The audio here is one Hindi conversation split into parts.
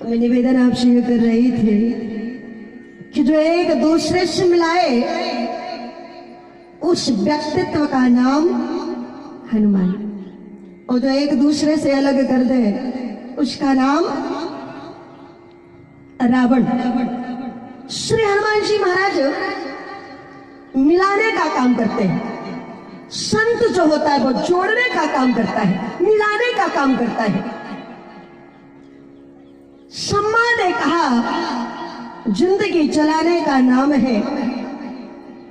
मैं निवेदन आपसे ये कर रही थी कि जो एक दूसरे से मिलाए उस व्यक्तित्व का नाम हनुमान, और जो एक दूसरे से अलग कर दे उसका नाम रावण। श्री हनुमान जी महाराज मिलाने का काम करते हैं। संत जो होता है वो जोड़ने का काम करता है, मिलाने का काम करता है। सम्मा ने कहा जिंदगी चलाने का नाम है,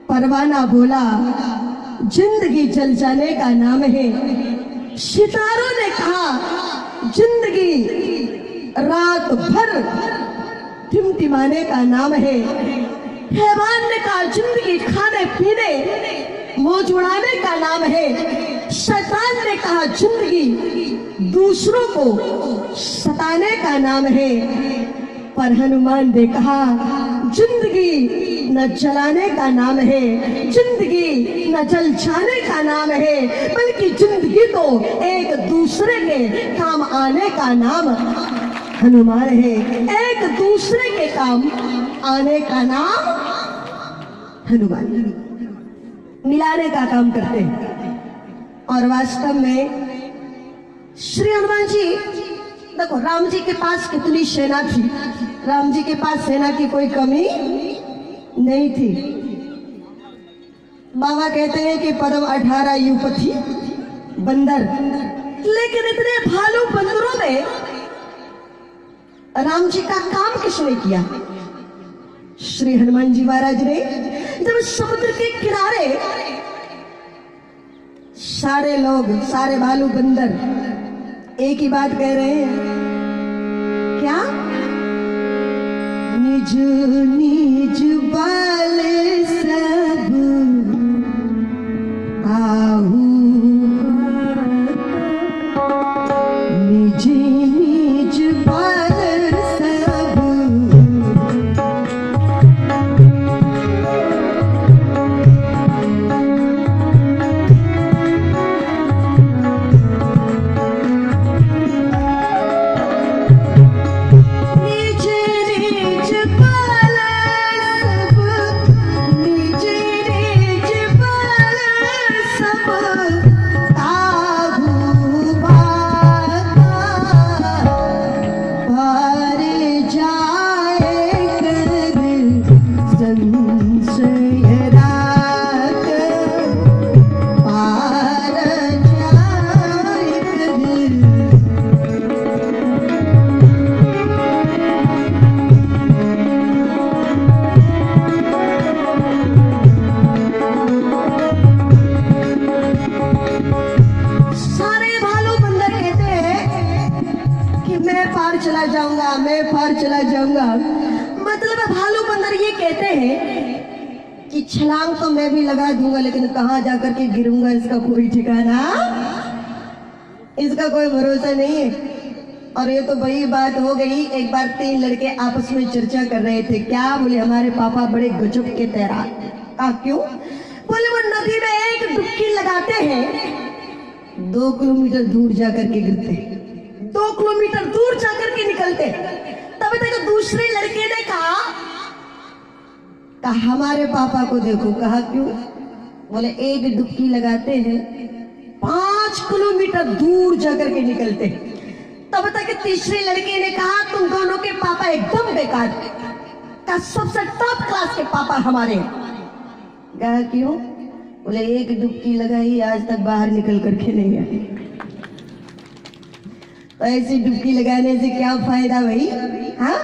परवाना बोला जिंदगी जल जाने का नाम है। सितारों ने कहा जिंदगी रात भर टिमटिमाने का नाम है। हैवान ने कहा जिंदगी खाने पीने मौज उड़ाने का नाम है। शैतान ने कहा जिंदगी दूसरों को सताने का नाम है। पर हनुमान ने कहा जिंदगी न जलाने का नाम है, जिंदगी न जल जाने का नाम है, बल्कि जिंदगी तो एक दूसरे के काम आने का नाम हनुमान है। एक दूसरे के काम आने का नाम हनुमान, मिलाने का काम करते हैं। और वास्तव में श्री हनुमान जी, देखो राम जी के पास कितनी सेना थी, राम जी के पास सेना की कोई कमी नहीं थी। बाबा कहते हैं कि पदम 18 युप थी बंदर, लेकिन इतने भालू बंदरों में राम जी का काम किसने किया? श्री हनुमान जी महाराज ने। जब समुद्र के किनारे सारे लोग, सारे भालू बंदर एक ही बात कह रहे हैं, क्या? निज निज बाल सब आहू, निज निज बाल सब चला जाऊंगा। मतलब भालू बंदर ये कहते हैं कि छलांग तो मैं भी लगा दूंगा, लेकिन कहां जाकर के गिरूंगा इसका कोई ठिकाना, इसका कोई भरोसा नहीं है। और ये तो वही बात हो गई, एक बार 3 लड़के आपस में चर्चा कर रहे थे। क्या? बोले हमारे पापा बड़े गजब के तैराक। कहा क्यों? बोले वो नदी में एक डुबकी लगाते हैं, 2 किलोमीटर दूर जाकर के गिरते, 2 किलोमीटर दूर जाकर के निकलते। तब तक दूसरे लड़के ने कहा हमारे पापा को देखो। कहा क्यों? बोले एक डुबकी लगाते हैं, 5 किलोमीटर दूर जाकर के निकलते। तब तक तीसरे लड़के ने कहा तुम दोनों के पापा एकदम बेकार, का सबसे टॉप क्लास के पापा हमारे। कहा क्यों? बोले एक डुबकी लगाई, आज तक बाहर निकल करके नहीं आई। तो ऐसी डुबकी लगाने से क्या फायदा भाई? हाँ?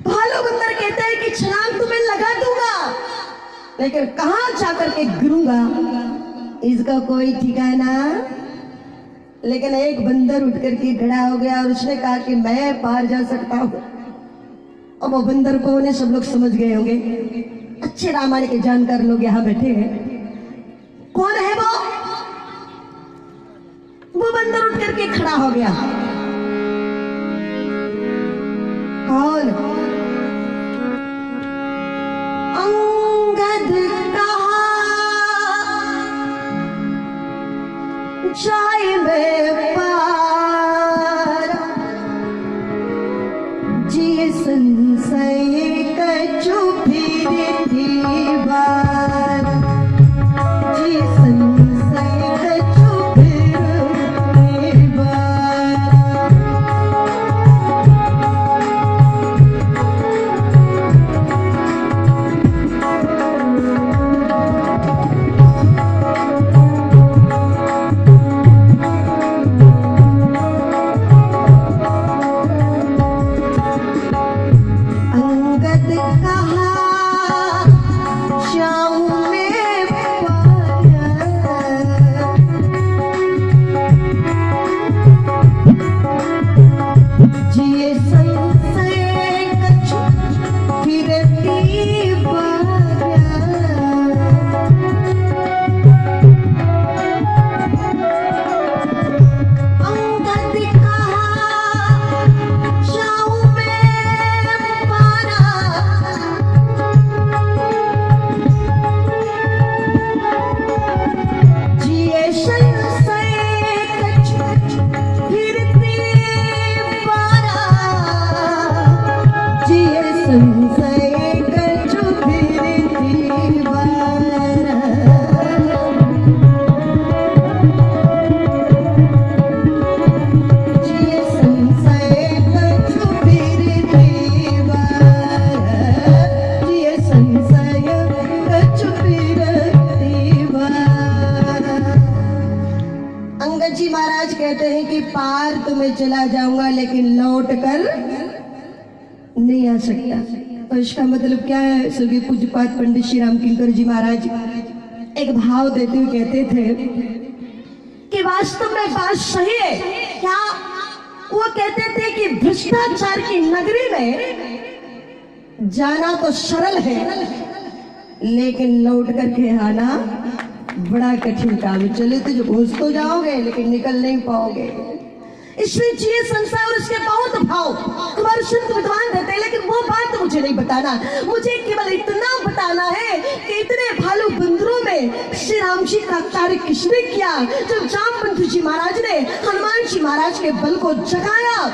भालू बंदर कहते हैं कि छलांग तुम्हें लगा दूंगा, लेकिन कहां जाकर के गिरूंगा इसका कोई ठिकाना। लेकिन एक बंदर उठ करके खड़ा हो गया और उसने कहा कि मैं पार जा सकता हूं। अब वो बंदर को उन्हें सब लोग समझ गए होंगे, अच्छे रामायण के जानकार लोग यहाँ बैठे हैं। कौन है वो? वो बंदर उठ करके खड़ा हो गया। कौन? अंगद कहा जाए मैं पार, जिए संशय कछु फिरती बार, जिए संशय कछु फिरती बार। अंगद कहा श्याम में पाया, जिए संशय कछु फिरती बार। अंगद कहा श्याम में पाया, जिए संशय कछु फिरती बारा, जिए संशय कछु फिरती बारा। जिए संशय कछु फिरती बारा, जिए संशय कछु फिरती बारा। अंगद जी महाराज कहते हैं कि पार तो मैं चला जाऊंगा लेकिन लौट कर नहीं आ सकता। तो इसका मतलब क्या है? स्वर्गीय पूज्यपाद पंडित श्री राम किंकर जी महाराज एक भाव देते हुए कहते थे कि वास्तव में बात सही है क्या? वो कहते थे कि भ्रष्टाचार की नगरी में जाना तो सरल है लेकिन लौट करके आना बड़ा कठिन काम है। चले तो जो घुस तो जाओगे लेकिन निकल नहीं पाओगे। इसलिए जिए संसार और इसके बहुत भाव तुम्हारे संत विद्वान रहते हैं, लेकिन वो बात मुझे नहीं बताना। मुझे केवल इतना बताना है कि इतने भालू बंदरों में श्री राम जी का कार्य किसने किया? जब जामवंत जी महाराज ने हनुमान जी महाराज के बल को जगाया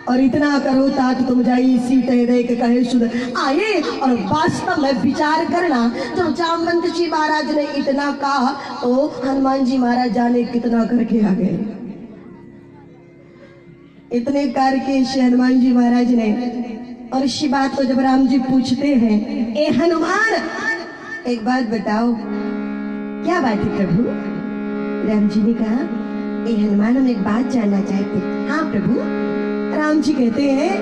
और इतना करो तात तुम जाई सीते देख कहे सुध आए। और वास्तव में विचार करना, जब जामवंत जी महाराज ने इतना कहा तो हनुमान जी महाराज जाने कितना करके आ गए। इतने कार्य के श्री हनुमान जी महाराज ने। और इसी बात को जब राम जी पूछते हैं, ए हनुमान एक बात बताओ, क्या बात है प्रभु? राम जी ने कहा, ए हनुमान हम एक बात जानना चाहते। हाँ प्रभु। राम जी कहते हैं,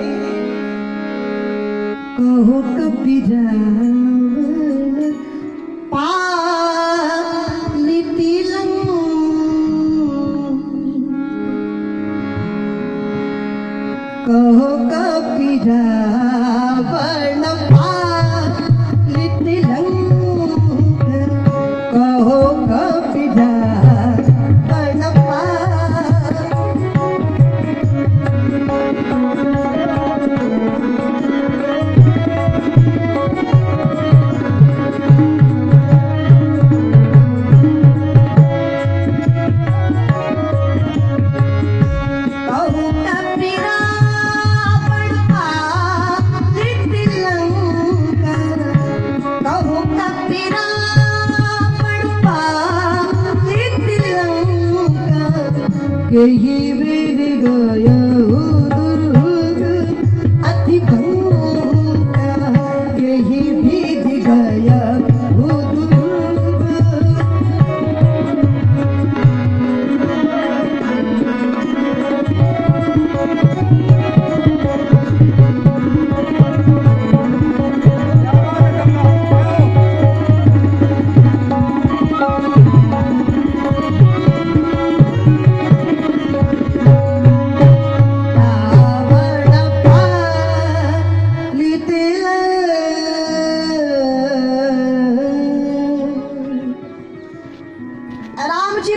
कहो कबीरा पालिति कहो कबीरा वर्ण पालिति कहो कबीरा वर्ण यही वीर गया दुर्ग अति भंगा, यही भीग गया दुर्ग।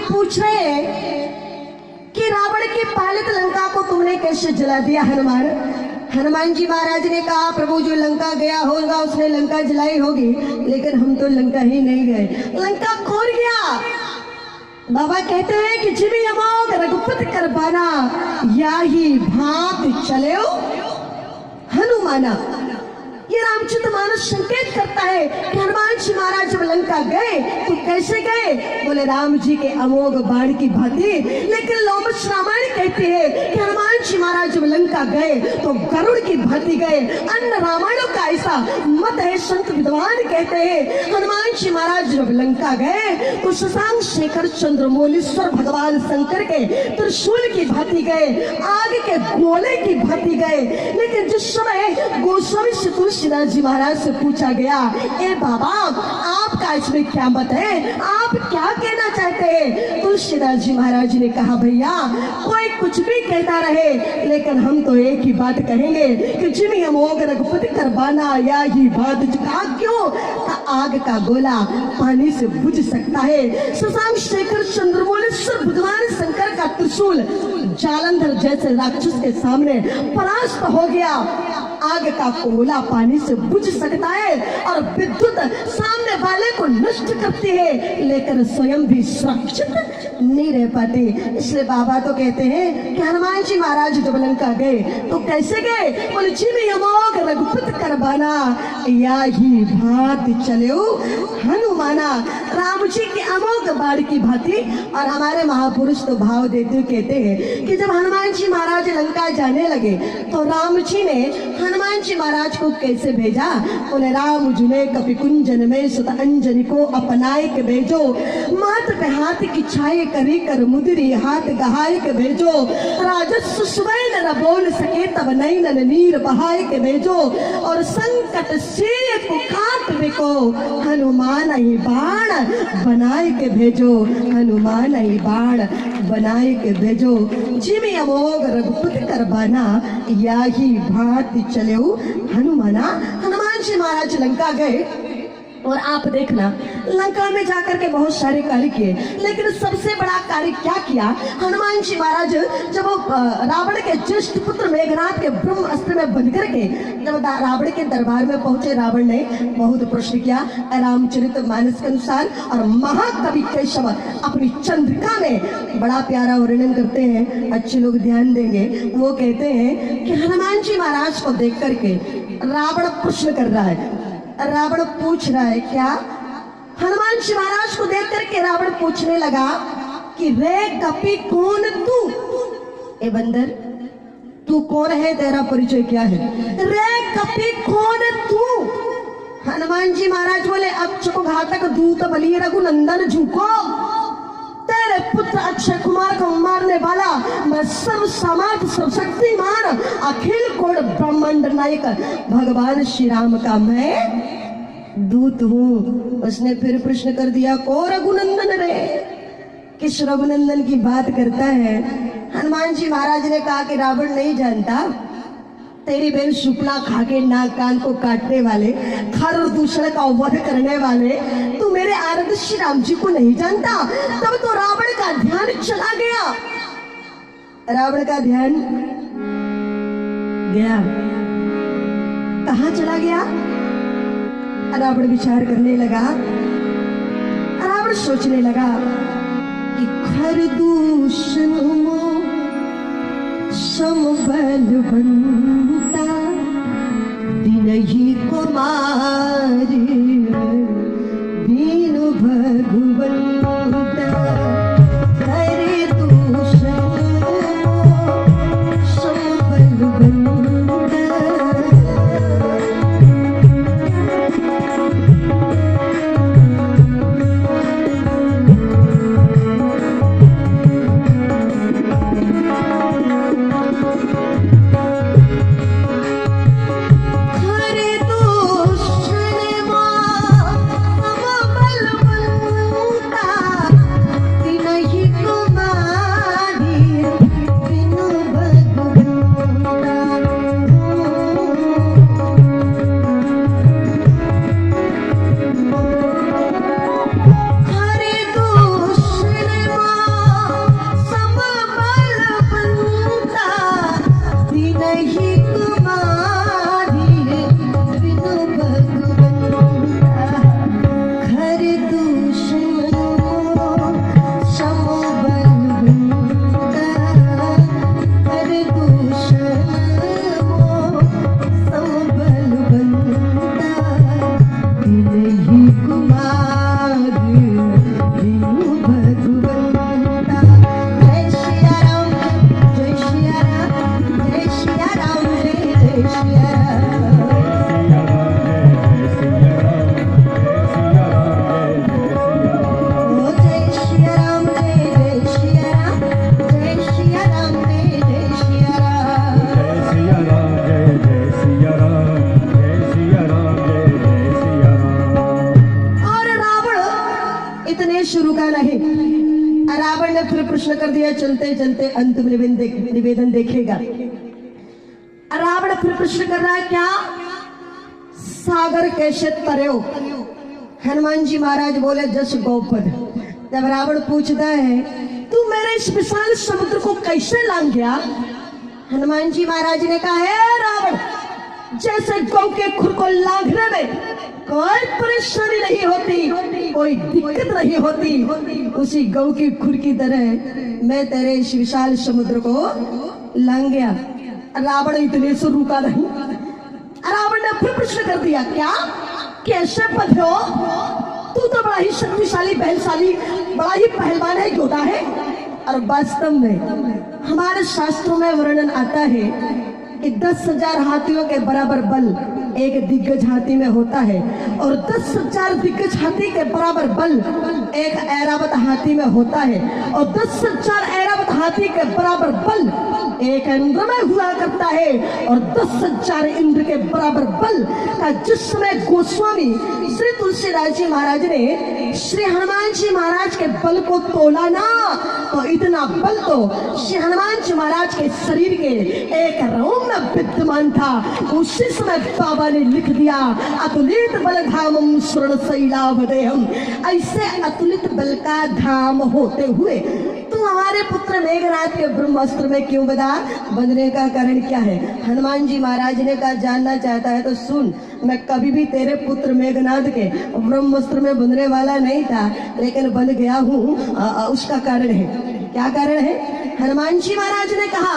पूछ रहे हैं कि रावण की पालित लंका को तुमने कैसे जला दिया हनुमान? हनुमान जी महाराज ने कहा, प्रभु जो लंका गया होगा उसने लंका जलाई होगी, लेकिन हम तो लंका ही नहीं गए, लंका खोल गया। बाबा कहते हैं कि जिमी अमोघ रघुपति कर बाना, या ही भांत चले हनुमाना। ये रामचरित मानस संकेत करता है कि हनुमान जी महाराज जब लंका गए तो कैसे गए? बोले राम जी के अमोघ बाण की भांति। लेकिन लोमश रामायण कहते हैं कि हनुमान जी महाराज जब लंका गए तो गरुड़ की भांति गए। अन्य रामायणों का ऐसा मत है, संत विद्वान कहते हैं हनुमान जी महाराज जब लंका गए तो शशांक शेखर चंद्रमौलीश्वर भगवान शंकर के त्रिशूल की भांति गए, आग के गोले की भांति गए। लेकिन जिस समय गोस्वामी से तुलसीदास जी महाराज से पूछा गया, ए बाबा आपका इसमें क्या मत है, आप क्या कहना चाहते हैं? तुलसीदास जी महाराज ने कहा, भैया कोई कुछ भी कहता रहे लेकिन हम तो एक ही बात कहेंगे कि जिन्हें अमोघ रघुपति करबाना या ही बात कहा क्यों का आग का गोला पानी से बुझ सकता है। शशांक शेखर चंद्रमौलीश्वर भगवान शंकर का त्रिशूल जालंधर जैसे राक्षस के सामने परास्त हो गया। आग का गोला पानी से बुझ सकता है और विद्युत सामने वाले को नष्ट करती है लेकिन स्वयं भी सुरक्षित नहीं रह पाती। इसलिए बाबा तो कहते हैं कि हनुमान जी महाराज जब लंका गए तो कैसे गए? बोले जिन्हें अमोघ रघुपति करबाना या ही भांति चलो हनुमाना। राम जी के अमोघ बाण की भांति। और हमारे महापुरुष तो भाव देते हुए कहते हैं कि जब हनुमान जी महाराज लंका जाने लगे तो राम जी ने हनुमान जी महाराज को कैसे भेजा? बोले राम जुने कपि कुंजन में सुत अंजनी को अपनाए के भेजो, मात पे हाथ की छाए करी कर मुदरी हाथ गहाए के भेजो, राजस्व सुवैन न बोल सके तब नैनन नीर बहाए के भेजो, और संकट से को काट बेको हनुमान ही बाण बनाए के भेजो, हनुमान ही बाण बनाए के भेजो। जिमे अमोघ रघुपति करबाना या ही भांति चले हनुमाना। हनुमान जी महाराज लंका गए और आप देखना लंका में जाकर के बहुत सारे कार्य किए, लेकिन सबसे बड़ा कार्य क्या किया? हनुमान जी महाराज जब वो रावण के ज्येष्ठ पुत्र मेघनाथ के ब्रह्म अस्त्र में बंध करके जब रावण के दरबार में पहुंचे, रावण ने बहुत प्रश्न किया रामचरित मानस के अनुसार। और महाकवि केशव अपनी चंद्रिका में बड़ा प्यारा वर्णन करते हैं, अच्छे लोग ध्यान देंगे। वो कहते हैं कि हनुमान जी महाराज को देख करके रावण प्रश्न कर रहा है। रावण पूछ रहा है क्या? हनुमान जी महाराज को देख करके रावण पूछने लगा कि रे कपि कौन तू? ए बंदर तू कौन है, तेरा परिचय क्या है? रे कपि कौन तू? हनुमान जी महाराज बोले अक्षय घातक दूत बलि रघुनंदन झुको, तेरे पुत्र अक्षय कुमार को मारने वाला मैं सर्व समर्थ सर्वशक्तिमान अखिल कोण ब्रह्मांड नायक भगवान श्री राम का मैं दूत हूँ। उसने फिर प्रश्न कर दिया को रघुनंदन रे, किस रघुनंदन की बात करता है? हनुमान जी महाराज ने कहा कि रावण नहीं जानता, तेरी बहन शुक्ला खा के नाक कान को काटने वाले, खर और दूषण का वध करने वाले तू मेरे आराध्य श्री राम जी को नहीं जानता। तब तो रावण का ध्यान चला गया। रावण का ध्यान गया, कहाँ चला गया? रावण विचार करने लगा, रावण सोचने लगा कि खर दूषण समबलवंता दिनहि कुमारी दीनु भगवंता, हरे दूषण समबलवंता। दिया, चलते चलते अंतिम निवेदन देखेगा। रावण फिर प्रश्न कर रहा है, क्या सागर कैसे तरो? हनुमान जी महाराज बोले, जस गौपद। जब रावण पूछता है, तू मेरे इस विशाल समुद्र को कैसे लांग गया? हनुमान जी महाराज ने कहा, है रावण, जैसे गौ के खुर को लांघने में कोई परेशानी नहीं होती, कोई दिक्कत नहीं होती, उसी गौ की खुर की तरह मैं तेरे इस विशाल समुद्र को लांग गया। रावण इतने से रुका नहीं। रावण ने फिर प्रश्न कर दिया, क्या कैसे पढ़ो? तू तो बड़ा ही शक्तिशाली, बलशाली, बड़ा ही पहलवान है, योद्धा है। और वास्तव में हमारे शास्त्रों में वर्णन आता है कि 10,000 हाथियों के बराबर बल एक दिग्गज हाथी में होता है, और 10,000 दिग्गज हाथी के बराबर बल एक ऐरावत हाथी में होता है, और 10,000 ऐरावत हाथी के बराबर बल एक इंद्र में हुआ करता है, और 10,000 इंद्र के बराबर बल का जिस समय गोस्वामी श्री तुलसीदास जी महाराज ने श्री हनुमान जी महाराज के बल को तोला ना, तो इतना बल तो श्री हनुमान जी महाराज के शरीर के एक रोम में विद्यमान था। उसी समय बाबा ने लिख दिया, अतुलित बल धामम स्वर्ण शैलावदेहम। ऐसे अतुलित बल का धाम होते हुए तू हमारे पुत्र मेघनाथ के ब्रह्मास्त्र में क्यों बंधने का कारण क्या है? हनुमान जी महाराज ने कहा, जानना चाहता है तो सुन, मैं कभी भी तेरे पुत्र मेघनाथ के ब्रह्मास्त्र में बंधने वाला नहीं था, लेकिन बंध गया हूँ। उसका कारण है। क्या कारण है? हनुमान जी महाराज ने कहा,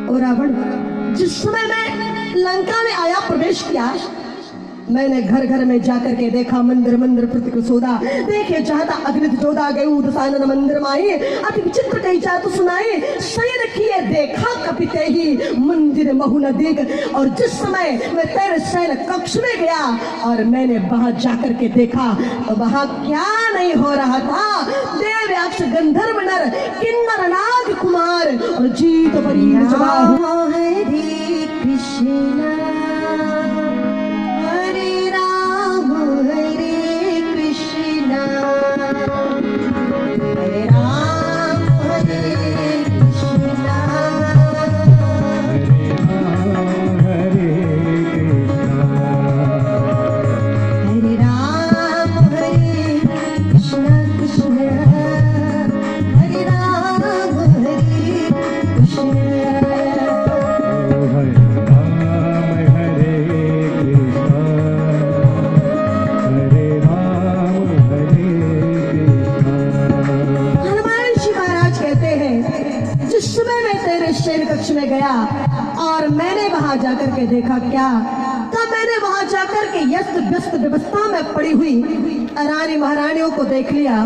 ओ रावण, जिस समय मैं लंका में आया, प्रवेश किया, मैंने घर घर में जाकर के देखा, मंदिर मंदिर प्रति सोदा देखे, चाहता अग्नित जोधा गए उदसानन मंदिर माई, अति विचित्र कही जात सुनाई, शयन किए देखा कपिते ही मंदिर महु न देख। और जिस समय मैं तेरे शयन कक्ष में गया और मैंने वहां जाकर के देखा, तो वहां क्या नहीं हो रहा था? देव यक्ष गंधर्व नर किन्नर नाग कुमार और जीत बरी हरे कृष्ण में गया और मैंने वहां जाकर के देखा, क्या? तब मैंने वहां जाकर के व्यस्त व्यस्त व्यवस्था में पड़ी हुई रानी महारानियों को देख लिया।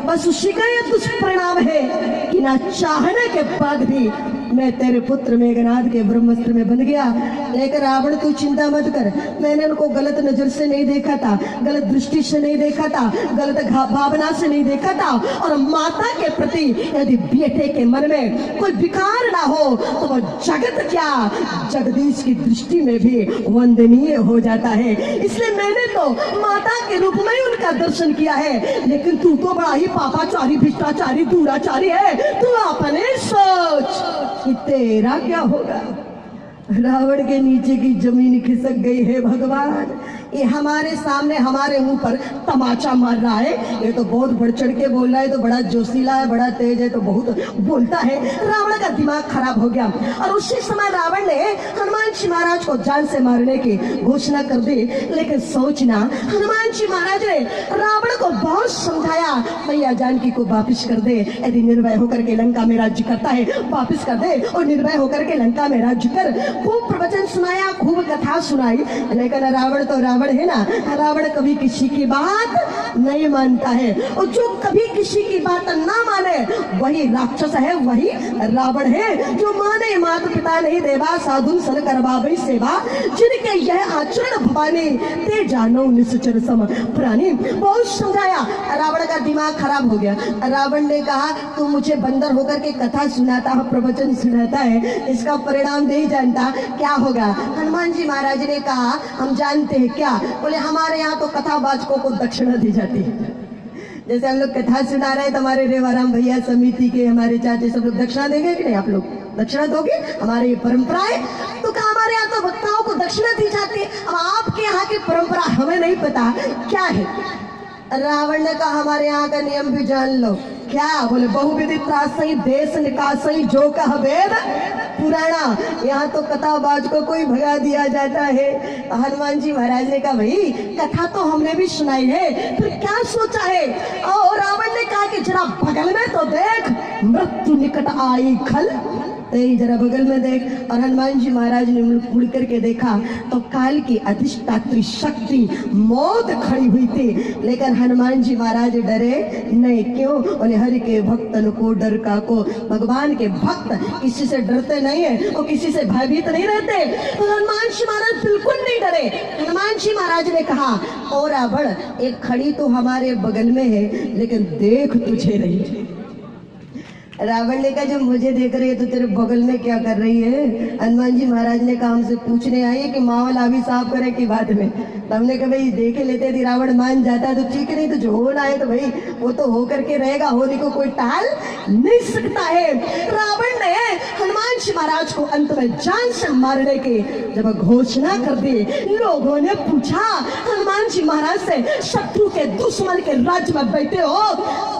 बस उसी का यह दुष्परिणाम है कि ना चाहने के बाद भी मैं तेरे पुत्र मेघनाथ के ब्रह्मास्त्र में बंध गया। लेकिन रावण तू चिंता मत कर, मैंने उनको गलत नजर से नहीं देखा था, गलत दृष्टि से नहीं देखा था, गलत भावना से नहीं देखा था। और माता के प्रति यदि बेटे के मन में कोई विकार ना हो तो वो जगत क्या जगदीश की दृष्टि में भी वंदनीय हो जाता है। इसलिए मैंने तो माता के रूप में ही उनका दर्शन किया है। लेकिन तू तो बड़ा ही पापाचारी, भ्रष्टाचारी, दुराचारी है, तू अपने सोच कि तेरा क्या होगा। रावण के नीचे की जमीन खिसक गई है। भगवान, ये हमारे सामने हमारे मुंह पर तमाचा मार रहा है। ये तो बहुत बढ़ चढ़ के बोल रहा है, तो बड़ा जोशीला है, बड़ा तेज है, तो बहुत बोलता है। रावण का दिमाग खराब हो गया और उसी समय रावण ने हनुमान जी महाराज को जान से मारने की घोषणा कर दी। लेकिन सोचना, हनुमान जी महाराज ने रावण को बहुत समझाया, मैया जानकी को वापिस कर दे, यदि निर्भय होकर के लंका में राज्य करता है वापिस कर दे, और निर्भय होकर के लंका में राज्य कर। खूब प्रवचन सुनाया, खूब कथा सुनाई, लेकिन रावण तो रावण है ना। रावण कभी किसी की बात नहीं मानता है, और जो कभी किसी की बात ना माने वही राक्षस है, वही रावण है। जो माने माता पिता नहीं देवा, साधु सल करवावई सेवा, जिनके यह आचरण भवानी ते जानो निश्चर सम प्राणी। बहुत समझाया, रावण का दिमाग खराब हो गया। रावण ने कहा, तू मुझे बंदर होकर के कथा सुनाता है, प्रवचन सुनाता है, इसका परिणाम नहीं जानता, क्या होगा? हनुमान जी महाराज ने कहा, हम जानते हैं। क्या? बोले, हमारे यहाँ तो कथावाचकों को दक्षिणा दी जाती है। जैसे हम लोग कथा सुना रहे हैं तो हमारे रेवाराम भैया समिति के हमारे चाचे सब लोग दक्षिणा देंगे कि नहीं? आप लोग दक्षिणा दोगे? हमारी ये परंपरा है। तो क्या हमारे यहाँ तो भक्ताओं को दक्षिणा दी जाती है? अब आपके यहाँ की परंपरा हमें नहीं पता क्या है। रावण ने कहा हमारे यहाँ का नियम भी जान लो। क्या बोले? बहुविधि त्रासई देश निकासई जो कह वेद पुराना। यहाँ तो कथाबाज को कोई भगा दिया जाता है। हनुमान जी महाराज ने कहा भाई कथा तो हमने भी सुनाई है, फिर क्या सोचा है? और रावण ने कहा कि जरा बगल में तो देख, मृत्यु निकट आई खल, जरा बगल में देख। और हनुमान जी महाराज ने मुड़ करके देखा तो काल की अधिष्ठात्री शक्ति मौत खड़ी हुई थी, लेकिन हनुमान जी महाराज डरे नहीं। क्यों? बोले हरि के भक्तन को डर का को। भगवान के भक्त किसी से डरते नहीं है, वो किसी से भयभीत नहीं रहते। तो हनुमान जी महाराज बिल्कुल नहीं डरे। हनुमान जी महाराज ने कहा ओ रावण, एक खड़ी तो हमारे बगल में है, लेकिन देख तुझे रही। रावण ने कहा जब मुझे देख रही है तो तेरे बगल में क्या कर रही है? हनुमान जी महाराज ने कहा हमसे पूछने आई है कि मावल भी साफ करे की बात में। तो हमने कहा भाई देखे लेते थे, रावण मान जाता तो ठीक, नहीं तो जो होना है तो भाई वो तो हो करके रहेगा, होने को कोई टाल नहीं सकता है। रावण ने हनुमान जी महाराज को अंत में जान से मारने की जब घोषणा कर दी, लोगों ने पूछा हनुमान जी महाराज से, शत्रु के दुश्मन के राज्य में बैठे हो,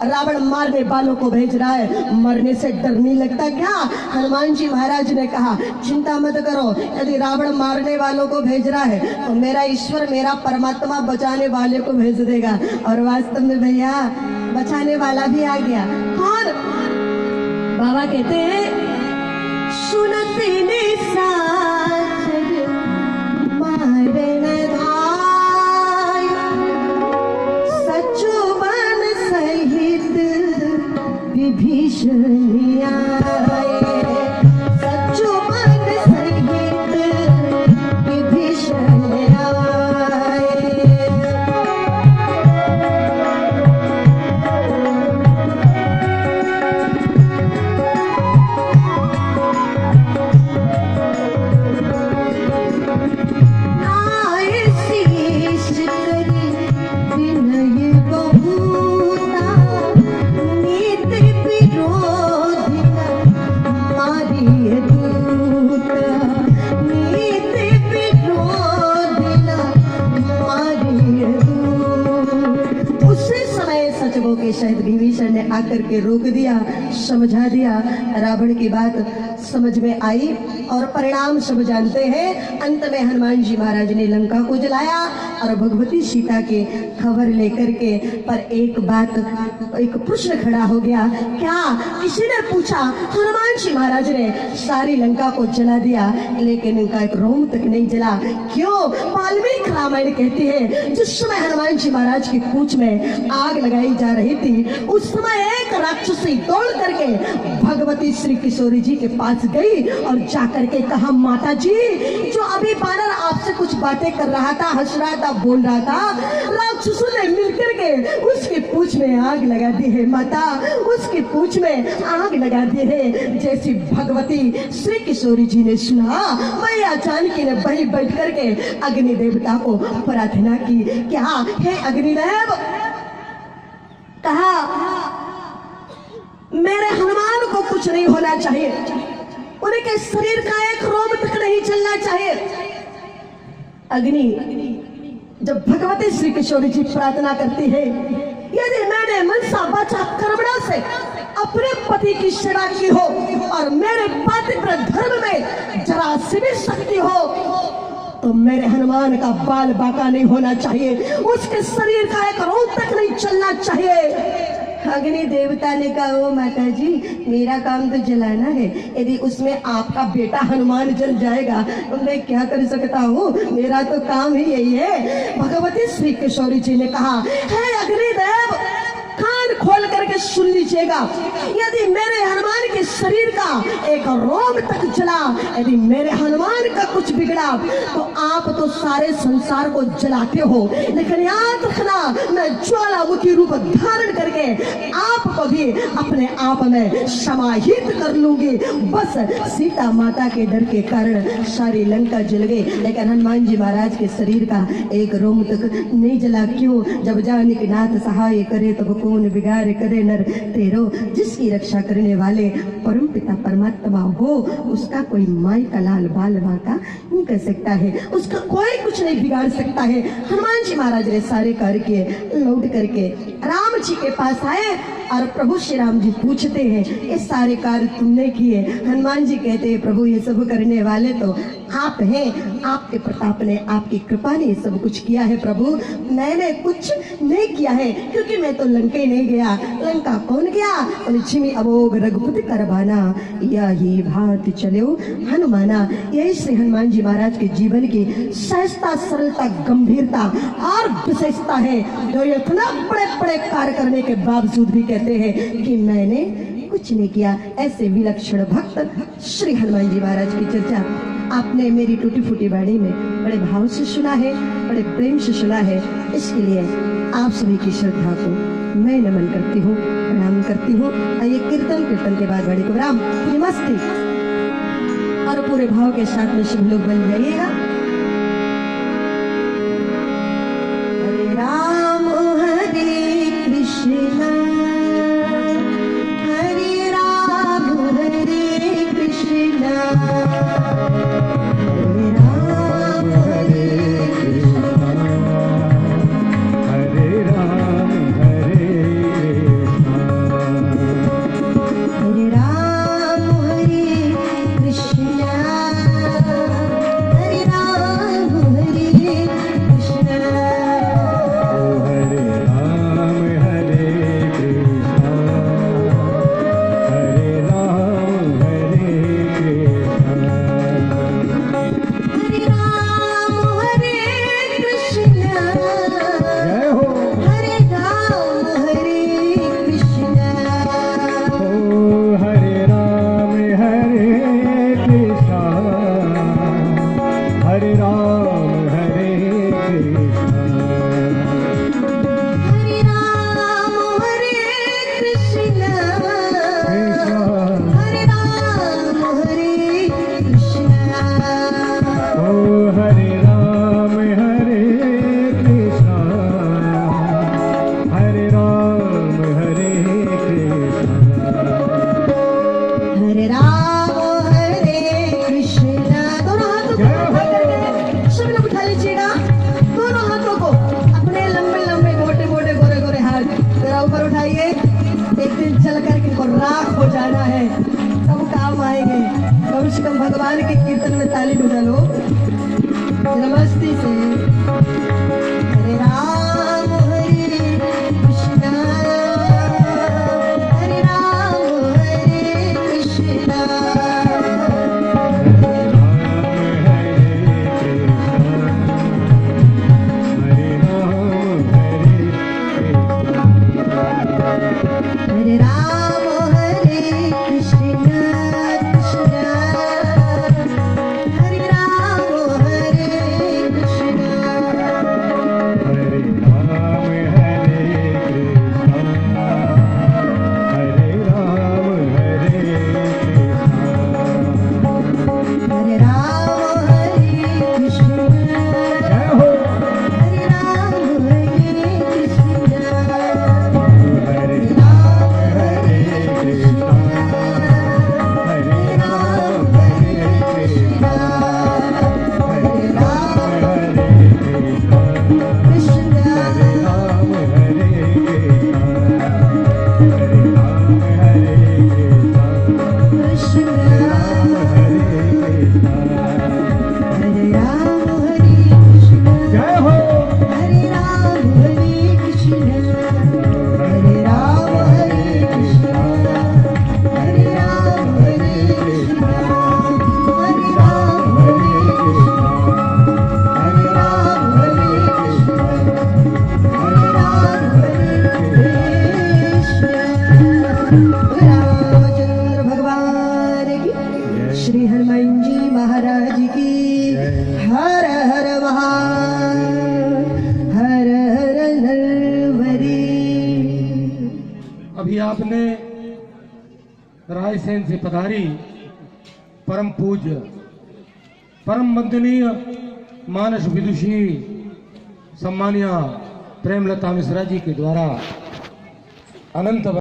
रावण मारने वालों को भेज रहा है, मरने से डर नहीं लगता क्या? हनुमान जी महाराज ने कहा चिंता मत करो, यदि रावण मारने वालों को भेज रहा है तो मेरा ईश्वर, मेरा परमात्मा बचाने वाले को भेज देगा। और वास्तव में भैया बचाने वाला भी आ गया। कौन? बाबा कहते हैं सुनते ने साचर मारन धाय, सचो बन सहित विभीषण आए, सचो बन सहित विभीषण आए। नाय शीश करी विनय बहुता, नीति विरोध मारिय दूता, नीति विरोध मारिय दूता। उसी समय सचबो के शायद विभीषण ने आकर के रोक दिया, समझा दिया। रावण की बात समझ में आई और परिणाम सब जानते हैं। अंत में हनुमान जी महाराज ने लंका को जलाया और भगवती सीता के खबर लेकर के। पर एक बात, एक प्रश्न खड़ा हो गया। क्या? किसी ने पूछा। हनुमान जी महाराज ने सारी लंका को जला दिया, लेकिन इनका एक रोम तक नहीं जला। क्यों? वाल्मीकि रामायण कहती है जिस समय हनुमान जी महाराज की पूंछ में आग लगाई जा रही थी, उस समय एक राक्षसी दौड़ करके भगवती श्री किशोरी जी के पास गई और जाकर के कहा माता जी, जो अभी बानर आपसे कुछ बातें कर रहा था, हंस रहा था, बोल रहा था, राक्षसों ने मिलकर के उसकी पूंछ में आग लगा दी है। माता, उसकी पूंछ में आग लगा दी है। जैसी भगवती श्री किशोरी जी ने सुना, मैया जानकी ने वहीं बैठ करके अग्नि देवता को प्रार्थना की। क्या? हे अग्निदेव, कहा मेरे हनुमान को कुछ नहीं होना चाहिए, उनके शरीर का एक रोम तक नहीं चलना चाहिए। अग्नि जब भगवती श्री किशोरी जी प्रार्थना करती है, यदि मैंने मनसा वाचा कर्मणा से अपने पति की सेवा की हो और मेरे पातिव्रत धर्म में जरा सी भी शक्ति हो, तो मेरे हनुमान का बाल बाका नहीं होना चाहिए, उसके शरीर का एक रोम तक नहीं चलना चाहिए। अग्नि देवता ने कहा ओ माता जी, मेरा काम तो जलाना है, यदि उसमें आपका बेटा हनुमान जल जाएगा तो मैं क्या कर सकता हूँ, मेरा तो काम ही यही है। भगवती श्री किशोरी जी ने कहा हे अग्निदेव, कान खोल करके करके सुन लीजिएगा, यदि मेरे हनुमान के शरीर का एक रोम तक जला, यदि मेरे हनुमान का कुछ बिगड़ा, तो आप तो सारे संसार को जलाते हो, लेकिन याद रखना मैं ज्वालामुखी रूप धारण करके आपको भी अपने आप में समाहित कर लूंगी। बस सीता माता के डर के कारण सारी लंका जल गई, लेकिन हनुमान जी महाराज के शरीर का एक रोम तक नहीं जला। क्यों? जब जानिक नाथ सहाय करे तब कौन बिगाड़ करे नर तेरो। जिसकी रक्षा करने वाले परम पिता परमात्मा हो, उसका कोई माई का लाल बाल माँ का नहीं कर सकता है, उसका कोई कुछ नहीं बिगाड़ सकता है। हनुमान जी महाराज ने सारे कार्य किए, लौट करके राम जी के पास आए और प्रभु श्री राम जी पूछते हैं ये सारे कार्य तुमने किए? हनुमान जी कहते हैं प्रभु ये सब करने वाले तो आप हैं, आपके प्रताप ने, आपकी कृपा ने ये सब कुछ किया है प्रभु, मैंने कुछ नहीं किया है, क्योंकि मैं तो लंका ही नहीं गया। लंका कौन गया? जिमी अमोघ रघुपति करबाना, यही भांति चलो हनुमाना। यही श्री हनुमान जी महाराज के जीवन की सहजता, सरलता, गंभीरता और विशेषता है, जो इतना बड़े बड़े कार्य करने के बावजूद भी कहते हैं कि मैंने कुछ नहीं किया। ऐसे विलक्षण भक्त श्री हनुमान जी महाराज की चर्चा आपने मेरी टूटी फूटी वाणी में बड़े भाव से सुना है, बड़े प्रेम से सुना है। इसके लिए आप सभी की श्रद्धा को मैं नमन करती हूँ, प्रणाम करती हूँ। आइए कीर्तन के बाद बड़ी को राम नमस्ते और पूरे भाव के साथ में सब लोग बन जाइएगा। हरे राम हरे कृष्ण हरे राम हरे कृष्ण भगवान के कीर्तन में ताली बजा लो नमस्ते से। हरे राम हरे कृष्ण हरे राम हरे कृष्ण हरे राम हरे कृष्ण कृष्ण हरे राम हरे कृष्ण अभी आपने रायसेन से पधारी परम पूज्य परम वंदनीय मानस विदुषी सम्मानिया प्रेमलता मिश्रा जी के द्वारा अनंत